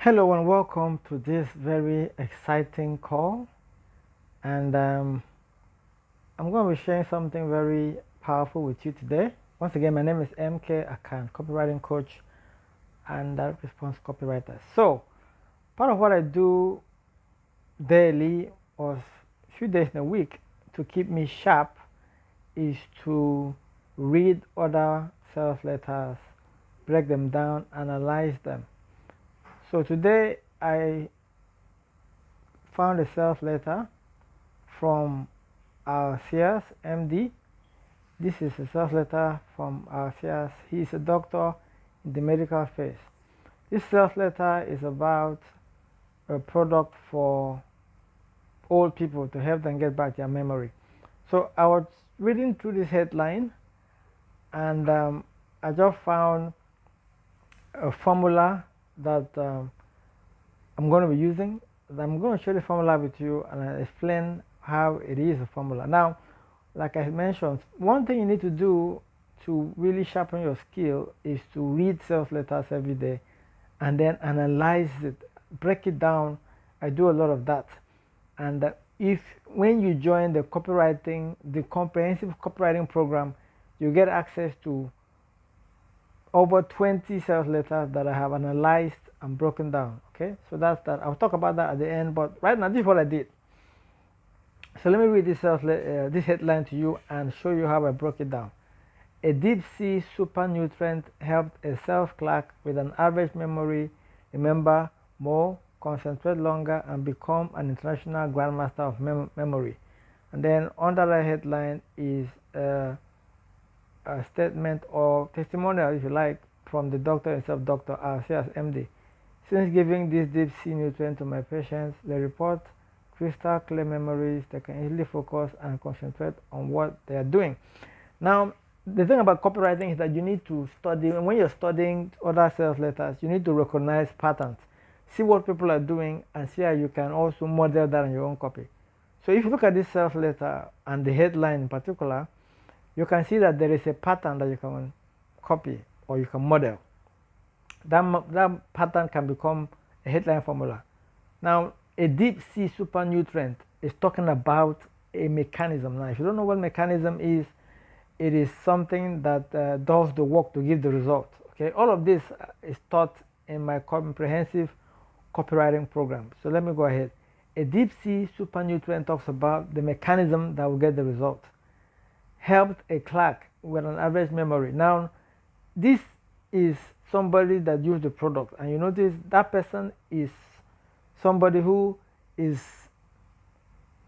Hello and welcome to this very exciting call. And I'm going to be sharing something very powerful with you today. Once again, my name is MK Akan, copywriting coach and direct response copywriter. So, part of what I do daily or a few days in a week to keep me sharp is to read other sales letters, break them down, analyze them. So, today I found a sales letter from our CS MD. This is a sales letter from our CS. He is a doctor in the medical space. This sales letter is about a product for old people to help them get back their memory. So I was reading through this headline and I just found a formula that I'm going to be using. I'm going to share the formula with you and I'll explain how it is a formula. Now, like I mentioned, one thing you need to do to really sharpen your skill is to read sales letters every day and then analyze it, break it down. I do a lot of that. And if when you join the comprehensive copywriting program, you get access to over 20 sales letters that I have analyzed and broken down. Okay, so that's that. I'll talk about that at the end, but right now this is what I did. So let me read this headline to you and show you how I broke it down. A deep sea super nutrient helped a sales clerk with an average memory remember more, concentrate longer, and become an international grandmaster of memory. And then under the headline is a statement or testimonial, if you like, from the doctor himself, Dr. Arcias, MD. Since giving this deep sea nutrient to my patients, they report crystal clear memories. They can easily focus and concentrate on what they are doing. Now, the thing about copywriting is that you need to study, and when you're studying other sales letters, you need to recognize patterns, see what people are doing, and see how you can also model that in your own copy. So if you look at this sales letter and the headline in particular, you can see that there is a pattern that you can copy or you can model. That pattern can become a headline formula. Now, a deep sea super nutrient is talking about a mechanism. Now, if you don't know what mechanism is, it is something that does the work to give the result. Okay, all of this is taught in my comprehensive copywriting program. So let me go ahead. A deep sea super nutrient talks about the mechanism that will get the result. Helped a clerk with an average memory. Now, this is somebody that used the product, and you notice that person is somebody who is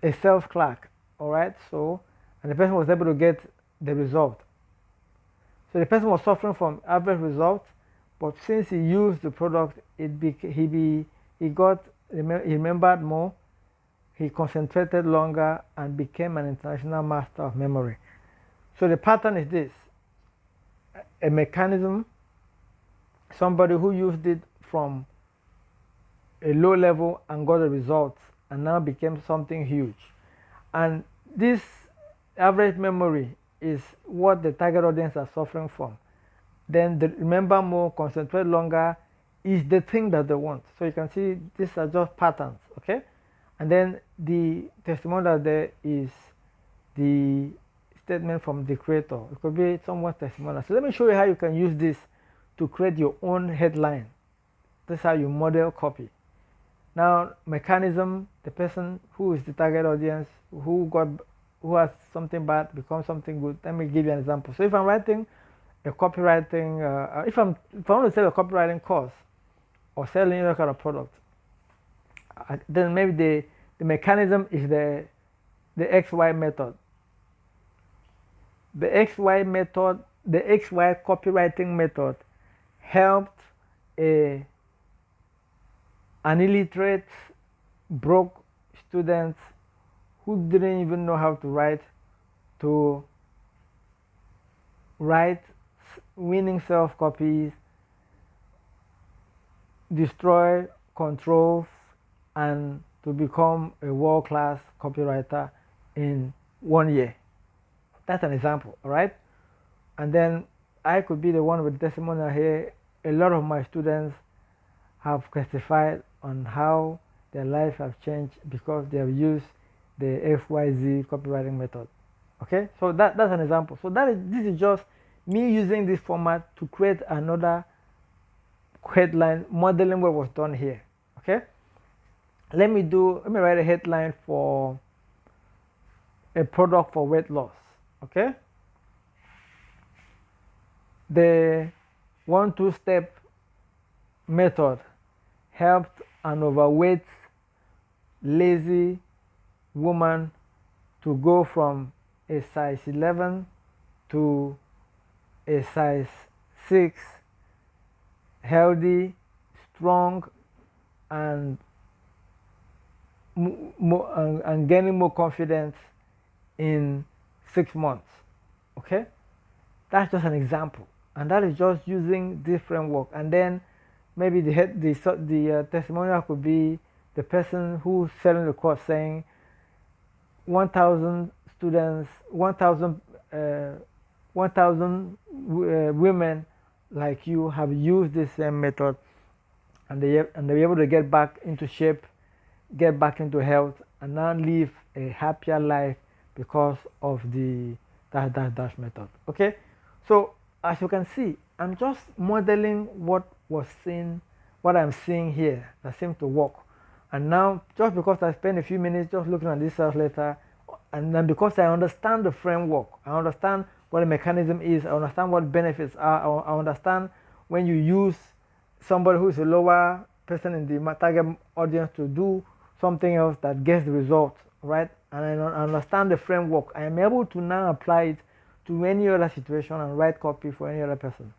a sales clerk. All right, so and the person was able to get the result. So the person was suffering from average result, but since he used the product, he remembered more, he concentrated longer, and became an international master of memory. So the pattern is this: a mechanism, somebody who used it from a low level and got the results and now became something huge. And this average memory is what the target audience are suffering from. Then the remember more, concentrate longer is the thing that they want. So you can see these are just patterns, okay? And then the testimonial there is the statement from the creator. It could be someone's testimonial. So let me show you how you can use this to create your own headline. This is how you model copy. Now, mechanism, the person who is the target audience, who has something bad becomes something good. Let me give you an example. So if I'm writing a copywriting, if I want to sell a copywriting course or selling any kind of product, then maybe the mechanism is the XY method. The XY method, the XY copywriting method helped an illiterate, broke student who didn't even know how to write winning self copies, destroy controls, and to become a world-class copywriter in 1 year. That's an example, all right? And then I could be the one with testimonial here. A lot of my students have testified on how their lives have changed because they have used the XYZ copywriting method. Okay, so that's an example. So this is just me using this format to create another headline modeling what was done here. Okay, let me write a headline for a product for weight loss. Okay, the 1-2 step method helped an overweight, lazy woman to go from a size 11 to a size 6, healthy, strong, and gaining more confidence in 6 months. Okay, that's just an example, and that is just using this framework. And then maybe the testimonial could be the person who's selling the course saying 1,000 students, 1,000 women like you have used this same method, and they're able to get back into shape, get back into health, and now live a happier life because of the dash method. Okay, so as you can see, I'm just modeling what I'm seeing here that seems to work. And now, just because I spent a few minutes just looking at this sales letter, and then because I understand the framework, I understand what the mechanism is, I understand what benefits are, I understand when you use somebody who is a lower person in the target audience to do something else that gets the result, right? And I understand the framework, I am able to now apply it to any other situation and write copy for any other person.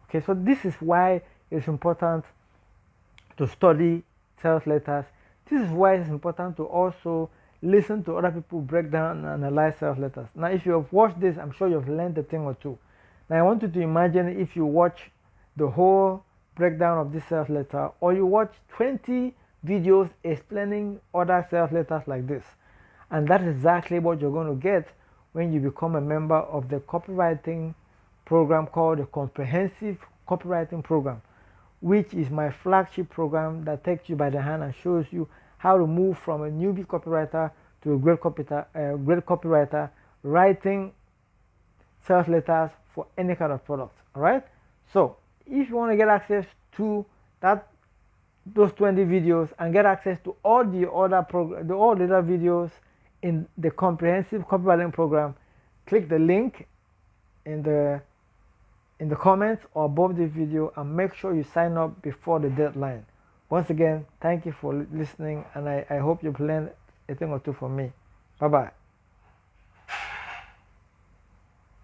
Okay, so this is why it's important to study sales letters. This is why it's important to also listen to other people break down and analyze sales letters. Now, if you have watched this, I'm sure you've learned a thing or two. Now, I want you to imagine if you watch the whole breakdown of this sales letter, or you watch 20 videos explaining other sales letters like this. And that's exactly what you're going to get when you become a member of the copywriting program called the Comprehensive Copywriting Program, which is my flagship program that takes you by the hand and shows you how to move from a newbie copywriter to a great copywriter writing sales letters for any kind of product. All right, so if you want to get access to those 20 videos and get access to all the other videos in the Comprehensive Copywriting Program, click the link in the comments or above the video and make sure you sign up before the deadline. Once again, thank you for listening, and I hope you've learned a thing or two from me. Bye bye.